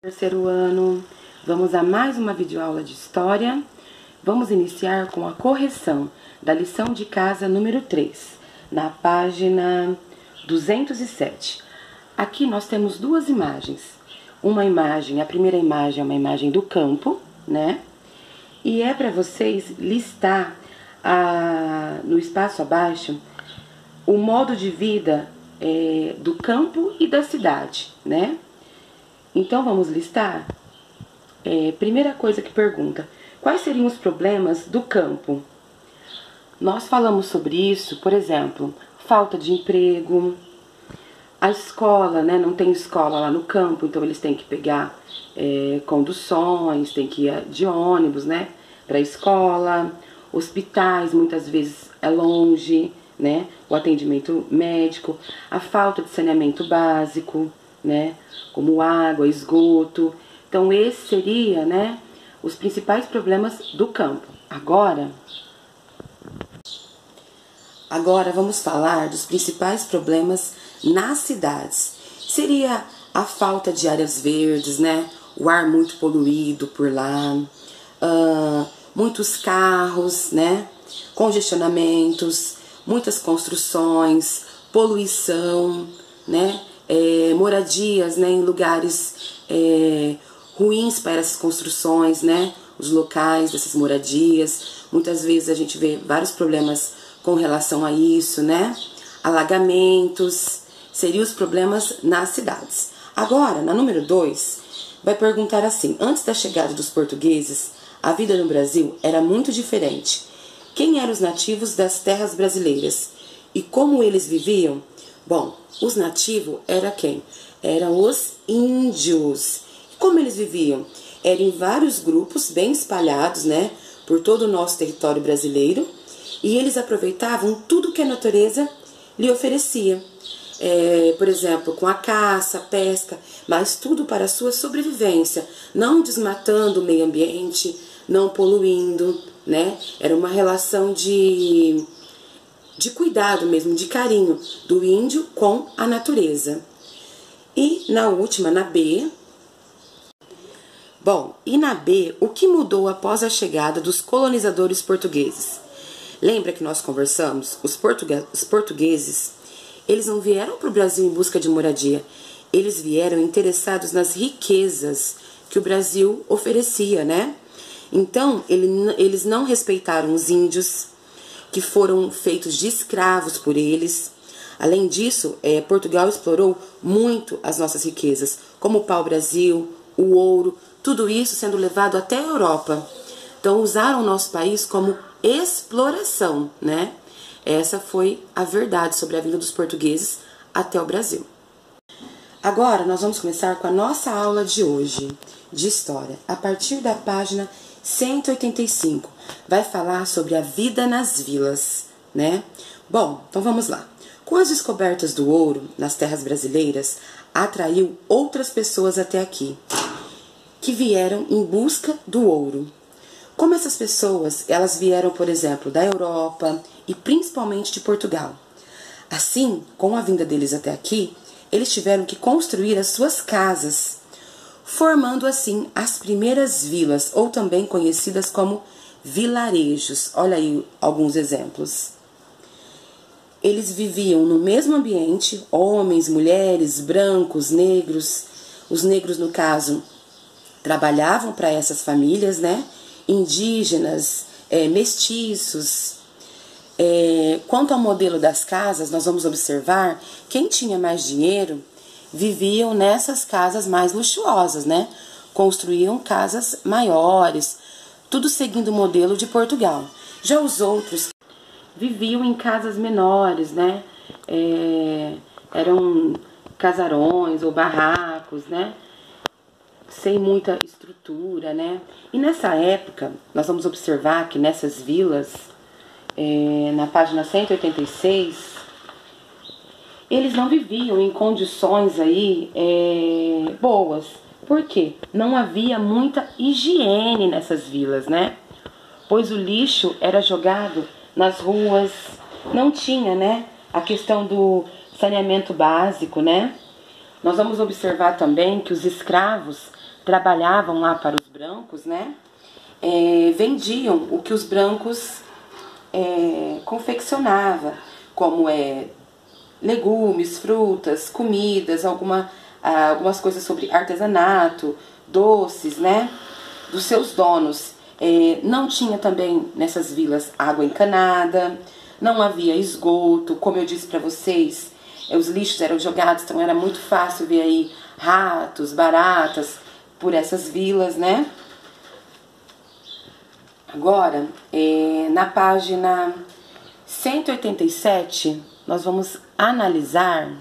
Terceiro ano, vamos a mais uma videoaula de história. Vamos iniciar com a correção da lição de casa número 3, na página 207. Aqui nós temos duas imagens. Uma imagem, a primeira imagem é uma imagem do campo, né? E é para vocês listar no espaço abaixo o modo de vida do campo e da cidade, né? Então, vamos listar? Primeira coisa que pergunta, quais seriam os problemas do campo? Nós falamos sobre isso, por exemplo, falta de emprego, a escola, né? Não tem escola lá no campo, então eles têm que pegar conduções, têm que ir de ônibus, né? Para a escola, hospitais muitas vezes é longe, né? O atendimento médico, a falta de saneamento básico, né, como água, esgoto. Então esse seria, né, os principais problemas do campo. Agora vamos falar dos principais problemas nas cidades. Seria a falta de áreas verdes, né, o ar muito poluído por lá, muitos carros, né, congestionamentos, muitas construções, poluição, né, moradias, né, em lugares ruins para essas construções, né, os locais dessas moradias. Muitas vezes a gente vê vários problemas com relação a isso, né, alagamentos, seriam os problemas nas cidades. Agora, na número 2, vai perguntar assim, antes da chegada dos portugueses, a vida no Brasil era muito diferente. Quem eram os nativos das terras brasileiras e como eles viviam? Bom, os nativos era quem? Eram os índios. E como eles viviam? Eram em vários grupos bem espalhados, né, por todo o nosso território brasileiro, e eles aproveitavam tudo que a natureza lhe oferecia. Por exemplo, com a caça, a pesca, mas tudo para a sua sobrevivência, não desmatando o meio ambiente, não poluindo, né? Era uma relação de cuidado mesmo, de carinho do índio com a natureza. E na última, na B. Bom, e na B, o que mudou após a chegada dos colonizadores portugueses? Lembra que nós conversamos? Os portugueses, eles não vieram para o Brasil em busca de moradia. Eles vieram interessados nas riquezas que o Brasil oferecia, né? Então, eles não respeitaram os índios, que foram feitos de escravos por eles. Além disso, Portugal explorou muito as nossas riquezas, como o pau-brasil, o ouro, tudo isso sendo levado até a Europa. Então, usaram o nosso país como exploração, né? Essa foi a verdade sobre a vinda dos portugueses até o Brasil. Agora, nós vamos começar com a nossa aula de hoje, de história, a partir da página 185, vai falar sobre a vida nas vilas, né? Bom, então vamos lá. Com as descobertas do ouro nas terras brasileiras, atraiu outras pessoas até aqui, que vieram em busca do ouro. Como essas pessoas, elas vieram, por exemplo, da Europa e principalmente de Portugal. Assim, com a vinda deles até aqui, eles tiveram que construir as suas casas, formando assim as primeiras vilas, ou também conhecidas como vilarejos. Olha aí alguns exemplos. Eles viviam no mesmo ambiente, homens, mulheres, brancos, negros. Os negros, no caso, trabalhavam para essas famílias, né? Indígenas, mestiços. Quanto ao modelo das casas, nós vamos observar quem tinha mais dinheiro viviam nessas casas mais luxuosas, né? Construíam casas maiores, tudo seguindo o modelo de Portugal. Já os outros viviam em casas menores, né? Eram casarões ou barracos, né? Sem muita estrutura, né? E nessa época, nós vamos observar que nessas vilas, na página 186, eles não viviam em condições aí boas. Por quê? Não havia muita higiene nessas vilas, né? Pois o lixo era jogado nas ruas, não tinha, né, a questão do saneamento básico, né? Nós vamos observar também que os escravos trabalhavam lá para os brancos, né? Vendiam o que os brancos confeccionavam, como legumes, frutas, comidas, algumas coisas sobre artesanato, doces, né? Dos seus donos. Não tinha também nessas vilas água encanada, não havia esgoto, como eu disse para vocês, os lixos eram jogados, então era muito fácil ver aí ratos, baratas por essas vilas, né? Agora, na página 187, nós vamos analisar,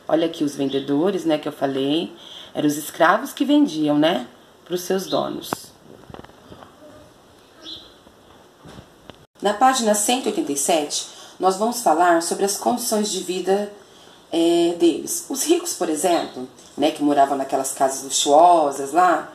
olha aqui os vendedores, né, que eu falei, eram os escravos que vendiam, né, para os seus donos. Na página 187, nós vamos falar sobre as condições de vida deles. Os ricos, por exemplo, né, que moravam naquelas casas luxuosas lá,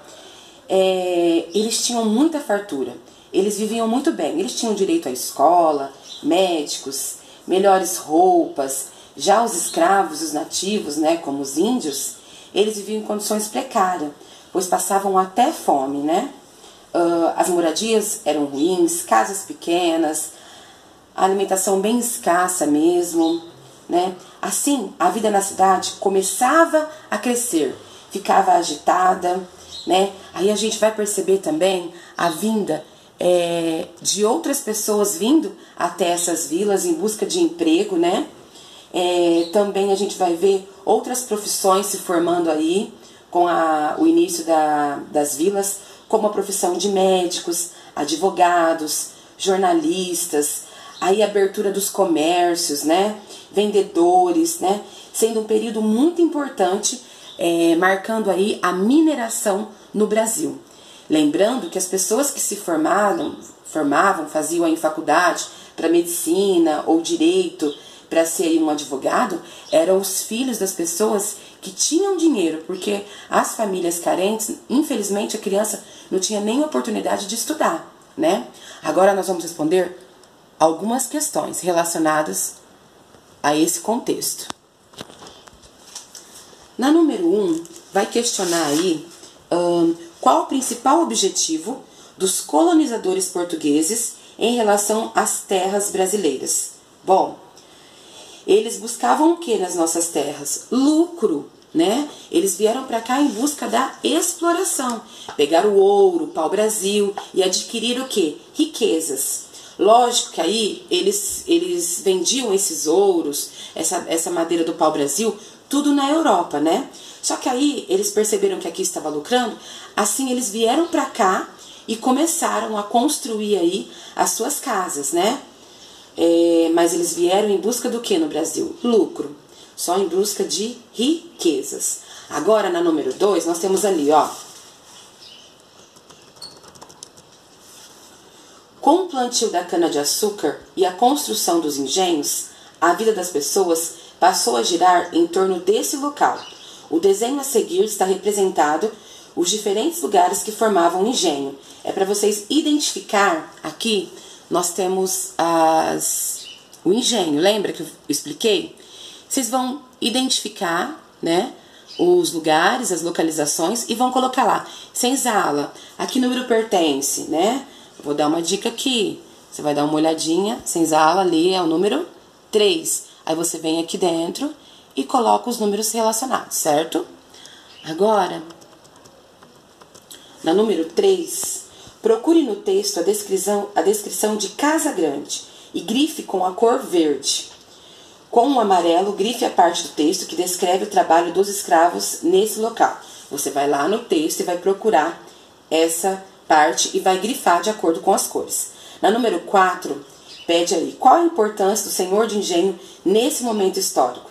eles tinham muita fartura, eles viviam muito bem, eles tinham direito à escola, médicos, melhores roupas. Já os escravos, os nativos, né, como os índios, eles viviam em condições precárias, pois passavam até fome, né? As moradias eram ruins, casas pequenas, a alimentação bem escassa mesmo, né? Assim, a vida na cidade começava a crescer, ficava agitada, né? Aí a gente vai perceber também a vinda de outras pessoas vindo até essas vilas em busca de emprego, né? Também a gente vai ver outras profissões se formando aí com o início das vilas, como a profissão de médicos, advogados, jornalistas, aí a abertura dos comércios, né? Vendedores, né? Sendo um período muito importante, marcando aí a mineração no Brasil. Lembrando que as pessoas que se formavam, faziam aí faculdade para medicina ou direito, para ser um advogado, eram os filhos das pessoas que tinham dinheiro, porque as famílias carentes, infelizmente a criança não tinha nem oportunidade de estudar, né? Agora nós vamos responder algumas questões relacionadas a esse contexto. Na número 1, vai questionar aí qual o principal objetivo dos colonizadores portugueses em relação às terras brasileiras. Bom, eles buscavam o que nas nossas terras? Lucro, né? Eles vieram para cá em busca da exploração. Pegaram o ouro, o pau-brasil e adquiriram o que? Riquezas. Lógico que aí eles vendiam esses ouros, essa madeira do pau-brasil, tudo na Europa, né? Só que aí eles perceberam que aqui estava lucrando, assim eles vieram para cá e começaram a construir aí as suas casas, né? Mas eles vieram em busca do que no Brasil? Lucro. Só em busca de riquezas. Agora, na número 2, nós temos ali, ó. Com o plantio da cana-de-açúcar e a construção dos engenhos, a vida das pessoas passou a girar em torno desse local. O desenho a seguir está representado os diferentes lugares que formavam o engenho. É para vocês identificar aqui. Nós temos o engenho, lembra que eu expliquei? Vocês vão identificar, né, os lugares, as localizações e vão colocar lá, senzala, a que número pertence, né? Vou dar uma dica aqui, você vai dar uma olhadinha, senzala ali é o número 3. Aí você vem aqui dentro e coloca os números relacionados, certo? Agora, na número 3... procure no texto a descrição de casa grande e grife com a cor verde. Com o amarelo, grife a parte do texto que descreve o trabalho dos escravos nesse local. Você vai lá no texto e vai procurar essa parte e vai grifar de acordo com as cores. Na número 4, pede ali qual a importância do senhor de engenho nesse momento histórico.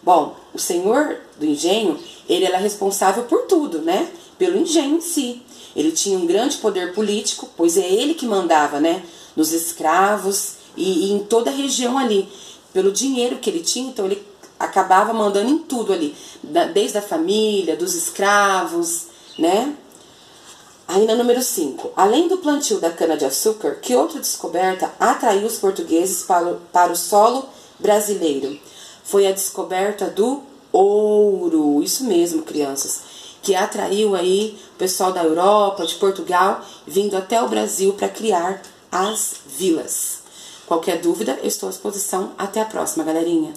Bom, o senhor do engenho, ele era responsável por tudo, né? Pelo engenho em si. Ele tinha um grande poder político, pois é ele que mandava, né, nos escravos e em toda a região ali. Pelo dinheiro que ele tinha, então ele acabava mandando em tudo ali, desde a família, dos escravos, né? Aí na número 5, além do plantio da cana-de-açúcar, que outra descoberta atraiu os portugueses para o solo brasileiro? Foi a descoberta do ouro, isso mesmo, crianças. que atraiu aí o pessoal da Europa, de Portugal, vindo até o Brasil para criar as vilas. Qualquer dúvida, eu estou à disposição. Até a próxima, galerinha!